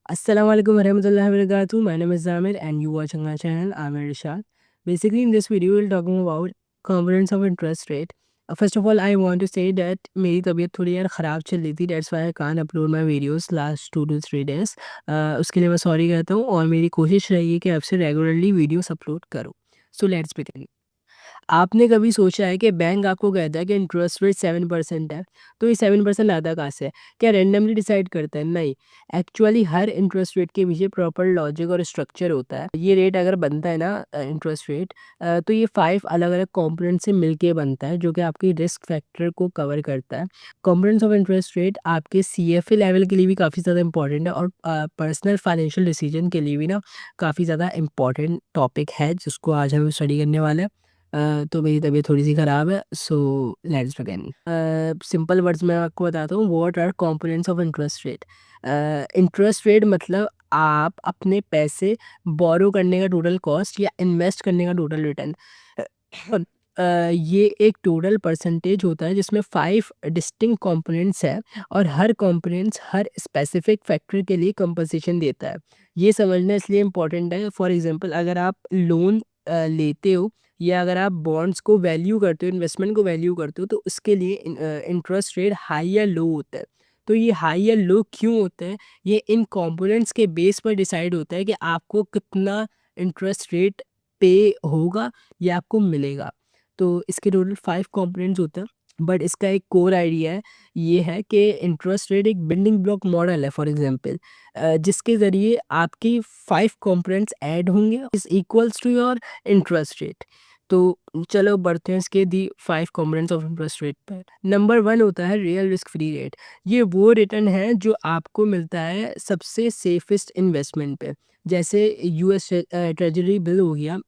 Assalamu alaikum warahmatullahi wabarakatuh. My name is Zamir and you watching my channel. I'm Irshad. Basically, in this video, we're talking about components of interest rate. First of all, I want to say that मेरी तबीयत थोड़ी यार ख़राब चल रही थी. That's why I can't upload my videos last 2 to 3 days. उसके लिए मैं सॉरी कहता हूँ और मेरी कोशिश रहेगी कि आपसे रेगुलरली वीडियोस अपलोड करूँ. So let's begin. आपने कभी सोचा है कि बैंक आपको कहता है कि इंटरेस्ट रेट 7% है, तो ये 7% आता कहाँ से है? क्या रैंडमली डिसाइड करता है? नहीं, एक्चुअली हर इंटरेस्ट रेट के पीछे प्रॉपर लॉजिक और स्ट्रक्चर होता है। ये रेट अगर बनता है ना इंटरेस्ट रेट तो ये 5 अलग-अलग कंपोनेंट से मिलके बनता है, जो कि आपकी रिस्क फैक्टर को कवर करता है। कंपोनेंट्स ऑफ इंटरेस्ट रेट आपके सीएफए लेवल के लिए भी काफ़ी ज़्यादा इंपॉर्टेंट है और पर्सनल फाइनेंशियल डिसीजन के लिए भी ना काफ़ी ज़्यादा इंपॉर्टेंट टॉपिक है, जिसको आज हम स्टडी करने वाले हैं। तो मेरी तबीयत थोड़ी-सी ख़राब है, so let's begin. Simple words में आपको बताता हूँ, what are components of interest rate. Interest rate मतलब आप अपने पैसे बोरो करने का टोटल कॉस्ट या इन्वेस्ट करने का टोटल रिटर्न। ये एक टोटल परसेंटेज होता है जिसमें 5 डिस्टिंक्ट कंपोनेंट्स हैं और हर कंपोनेंट्स हर स्पेसिफिक फैक्टर के लिए कंपनसेशन देता है। ये समझना इसलिए इम्पोर्टेंट है, फॉर एग्ज़ाम्पल अगर आप लोन लेते हो या अगर आप बॉन्ड्स को वैल्यू करते हो, इन्वेस्टमेंट को वैल्यू करते हो, तो उसके लिए इंटरेस्ट रेट हाई या लो होता है। तो ये हाई या लो क्यों होता है? ये इन कंपोनेंट्स के बेस पर डिसाइड होता है कि आपको कितना इंटरेस्ट रेट पे होगा या आपको मिलेगा। तो इसके टोटल 5 कंपोनेंट्स होते हैं, बट इसका एक कोर आइडिया है, ये है कि इंटरेस्ट रेट एक बिल्डिंग ब्लॉक मॉडल है, फॉर एग्ज़ाम्पल जिसके ज़रिए आपकी 5 कंपोनेंट्स ऐड होंगे is equals to your interest rate. तो चलो बढ़ते हैं इसके the 5 components of interest rate पर। नंबर 1 होता है रियल रिस्क फ्री रेट। ये वो रिटर्न है जो आपको मिलता है सबसे सेफेस्ट इन्वेस्टमेंट पे। जैसे यूएस ट्रेजरी बिल हो गया,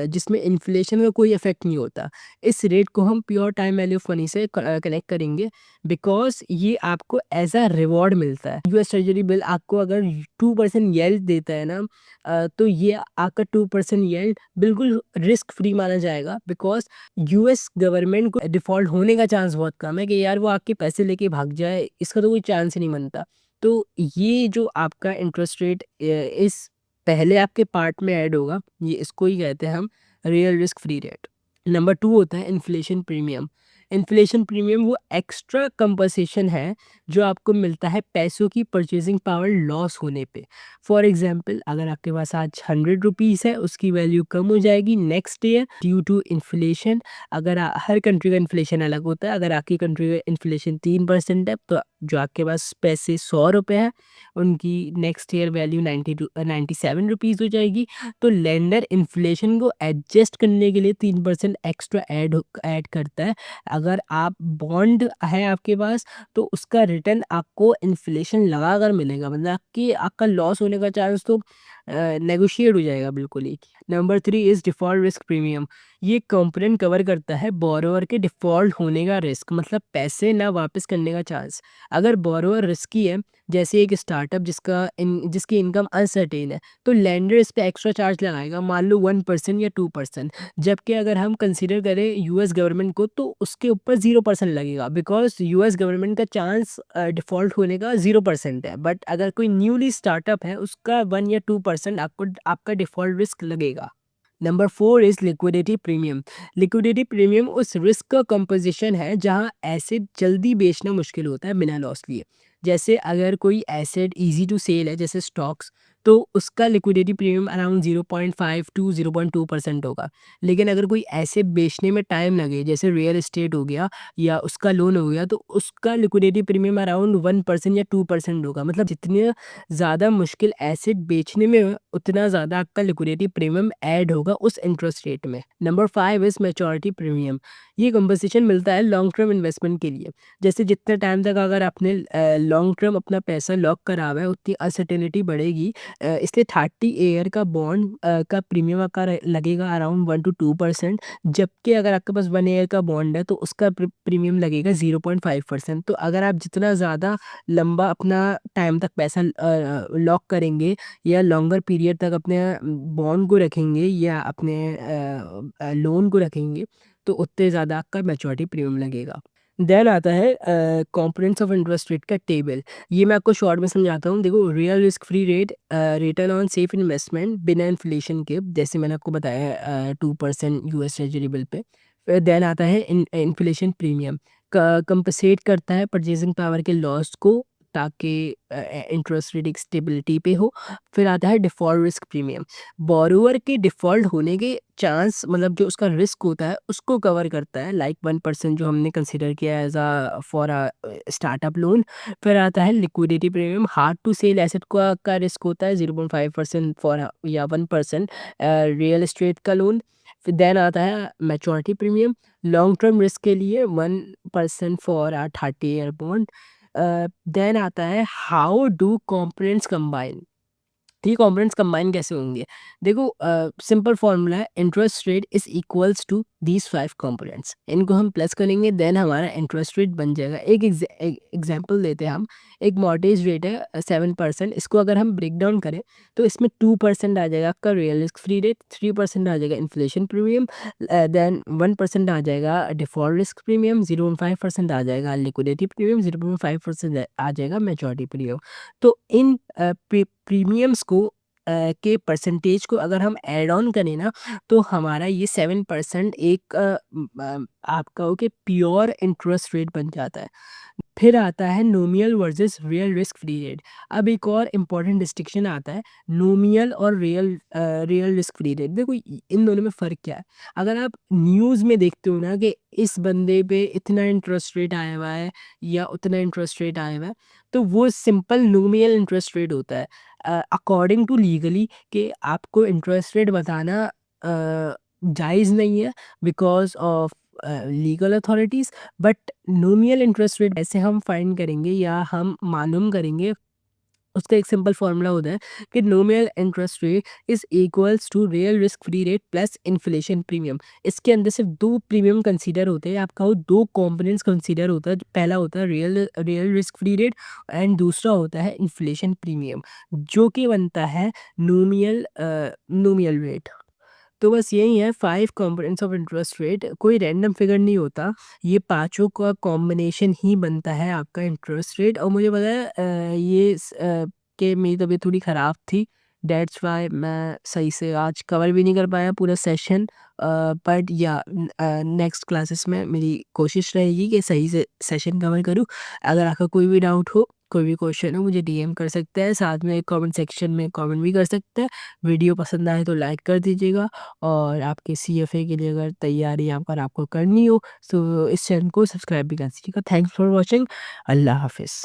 जिसमें इन्फ्लेशन का कोई इफेक्ट नहीं होता। इस रेट को हम pure time value of money से कनेक्ट करेंगे, बिकॉज ये आपको एज अ रिवॉर्ड मिलता है। यूएस ट्रेजरी बिल आपको अगर 2% येल्ड देता है ना, तो ये आपका 2% येल्ड बिल्कुल रिस्क फ्री माना जाएगा, बिकॉज यूएस गवर्नमेंट को डिफॉल्ट होने का चांस बहुत कम है कि यार वो आपके पैसे लेके भाग जाए, इसका तो कोई चांस ही नहीं बनता। तो ये जो आपका इंटरेस्ट रेट इस पहले आपके पार्ट में ऐड होगा, ये इसको ही कहते हैं हम real risk free rate. Number 2 होता है इन्फ्लेशन प्रीमियम। इन्फ्लेशन प्रीमियम वो एक्स्ट्रा कंपनसेशन है जो आपको मिलता है पैसों की परचेजिंग पावर लॉस होने पे। फॉर एग्जांपल अगर आपके पास आज 100 रुपीज़ है, उसकी वैल्यू कम हो जाएगी next year due to inflation. अगर हर कंट्री का इन्फ्लेशन अलग होता है, अगर आपकी कंट्री का इन्फ्लेशन 3% है, तो जो आपके पास पैसे 100 रुपये हैं, उनकी नेक्स्ट ईयर वैल्यू 97 रुपीज़ हो जाएगी। तो लेंडर इन्फ्लेशन को एडजस्ट करने के लिए 3% एक्स्ट्रा ऐड करता है। अगर आप बॉन्ड है आपके पास, तो उसका रिटर्न आपको इन्फ्लेशन लगा कर मिलेगा, मतलब कि आपका लॉस होने का चांस तो नेगोशिएट हो जाएगा बिल्कुल ही। Number 3 is default risk premium. ये कंपोनेंट कवर करता है बोरोवर के डिफ़ॉल्ट होने का रिस्क, मतलब पैसे ना वापस करने का चांस। अगर बोरोवर रिस्की है, जैसे एक स्टार्टअप जिसकी इनकम अनसर्टेन है, तो लेंडर इस पे एक्स्ट्रा चार्ज लगाएगा, मान लो 1% या 2%। जबकि अगर हम कंसीडर करें यूएस गवर्नमेंट को, तो उसके ऊपर 0% लगेगा, बिकॉज यूएस गवर्नमेंट का चांस डिफ़ॉल्ट होने का 0% है। बट अगर कोई न्यूली स्टार्टअप है, उसका 1 या 2% आपको आपका डिफ़ॉल्ट रिस्क लगेगा। Number 4 is liquidity premium. Liquidity premium उस रिस्क का कंपोजिशन है जहां एसेट जल्दी बेचना मुश्किल होता है बिना लॉस लिए। जैसे अगर कोई एसेट इजी टू सेल है, जैसे स्टॉक्स, तो उसका लिक्विडिटी प्रीमियम अराउंड 0.5 टू 0.2% होगा। लेकिन अगर कोई एसेट बेचने में टाइम लगे, जैसे रियल एस्टेट हो गया या उसका लोन हो गया, तो उसका लिक्विडिटी प्रीमियम अराउंड 1% या 2% होगा। मतलब जितने ज़्यादा मुश्किल एसेट बेचने में हो, उतना ज़्यादा आपका लिक्विडिटी प्रीमियम ऐड होगा उस इंटरेस्ट रेट में। Number 5 is maturity premium. ये कंपनसेशन मिलता है लॉन्ग टर्म इन्वेस्टमेंट के लिए। जैसे जितने टाइम तक अगर आपने लॉन्ग टर्म अपना पैसा लॉक करा हुआ है, उतनी अनसर्टेनिटी बढ़ेगी। इसलिए 30 ईयर का बॉन्ड का प्रीमियम आपका लगेगा अराउंड 1 to 2%। जबकि अगर आपके पास 1 ईयर का बॉन्ड है, तो उसका प्रीमियम लगेगा 0.5%। तो अगर आप जितना ज़्यादा लंबा अपना टाइम तक पैसा लॉक करेंगे या लॉन्गर पीरियड तक अपने बॉन्ड को रखेंगे या अपने लोन को रखेंगे, तो उतने ज़्यादा आपका मैच्योरिटी प्रीमियम लगेगा। देन आता है कंपोनेंट्स ऑफ इंटरेस्ट रेट का टेबल। ये मैं आपको शॉर्ट में समझाता हूँ। देखो, real risk free rate, return on safe investment बिना इन्फ्लेशन के, जैसे मैंने आपको बताया 2% यूएस ट्रेजरी बिल पे। फिर देन आता है इन्फ्लेशन प्रीमियम, कंपनसेट करता है परचेजिंग पावर के लॉस को, ताकि इंटरेस्ट रेट एक स्टेबिलिटी पे हो। फिर आता है डिफ़ॉल्ट रिस्क प्रीमियम, बोरोवर के डिफ़ॉल्ट होने के चांस, मतलब जो उसका रिस्क होता है उसको कवर करता है, लाइक 1% जो हमने कंसीडर किया as a for a startup loan. फिर आता है liquidity premium, hard to sell asset का रिस्क होता है 0.5% फॉर या 1% रियल एस्टेट का लोन। फिर देन आता है maturity premium, long term risk के लिए 1% फॉर 30 ईयर बॉन्ड। देन आता है how do components combine, three components combine कैसे होंगे। देखो, सिंपल फॉर्मूला है, interest rate is equals to these 5 components, इनको हम प्लस करेंगे देन हमारा इंटरेस्ट रेट बन जाएगा। एक एग्जांपल देते हैं हम। एक मॉर्गेज रेट है 7%, इसको अगर हम ब्रेक डाउन करें तो इसमें 2% आ जाएगा आपका रियल रिस्क फ्री रेट, 3% आ जाएगा इन्फ्लेशन प्रीमियम, देन 1% आ जाएगा डिफॉल्ट रिस्क प्रीमियम, 0.5% आ जाएगा लिक्विडिटी प्रीमियम, 0.5% आ जाएगा मैच्योरिटी प्रीमियम। तो इन प्रीमियम्स को के परसेंटेज को अगर हम ऐड ऑन करें ना, तो हमारा ये 7% एक आप कहो कि प्योर इंटरेस्ट रेट बन जाता है। फिर आता है nominal versus real risk free rate. अब एक और इम्पॉर्टेंट डिस्टिंक्शन आता है, नोमियल और रियल रिस्क फ्री रेट। देखो, इन दोनों में फ़र्क क्या है। अगर आप न्यूज़ में देखते हो ना कि इस बंदे पे इतना इंटरेस्ट रेट आया हुआ है या उतना इंटरेस्ट रेट आया हुआ है, तो वो सिंपल नोमियल इंटरेस्ट रेट होता है। अकॉर्डिंग टू लीगली कि आपको इंटरेस्ट रेट बताना जायज़ नहीं है because of legal authorities. But नोमियल interest rate ऐसे हम फाइंड करेंगे या हम मालूम करेंगे, उसका एक सिंपल फार्मूला होता है कि nominal interest rate is equals to real risk free rate plus inflation premium. इसके अंदर सिर्फ दो प्रीमियम कंसीडर होते हैं, आपका वो दो कंपोनेंट्स कंसीडर होता है। पहला होता है real real risk free rate and दूसरा होता है इन्फ्लेशन प्रीमियम, जो कि बनता है नोमियल रेट। तो बस यही है 5 कंपोनेंट्स ऑफ इंटरेस्ट रेट, कोई रैंडम फिगर नहीं होता, ये पाँचों का कॉम्बिनेशन ही बनता है आपका इंटरेस्ट रेट। और मुझे पता है कि मेरी तबीयत थोड़ी ख़राब थी, दैट्स व्हाई मैं सही से आज कवर भी नहीं कर पाया पूरा सेशन। बट या नेक्स्ट क्लासेस में मेरी कोशिश रहेगी कि सही से सेशन कवर करूँ। अगर आपका कोई भी डाउट हो, कोई भी क्वेश्चन हो, मुझे डीएम कर सकते हैं, साथ में कमेंट सेक्शन में कमेंट भी कर सकते हैं। वीडियो पसंद आए तो लाइक कर दीजिएगा, और आपके सीएफए के लिए अगर तैयारी अगर आपको करनी हो तो इस चैनल को सब्सक्राइब भी कर दीजिएगा। Thanks for watching. अल्लाह हाफिज़।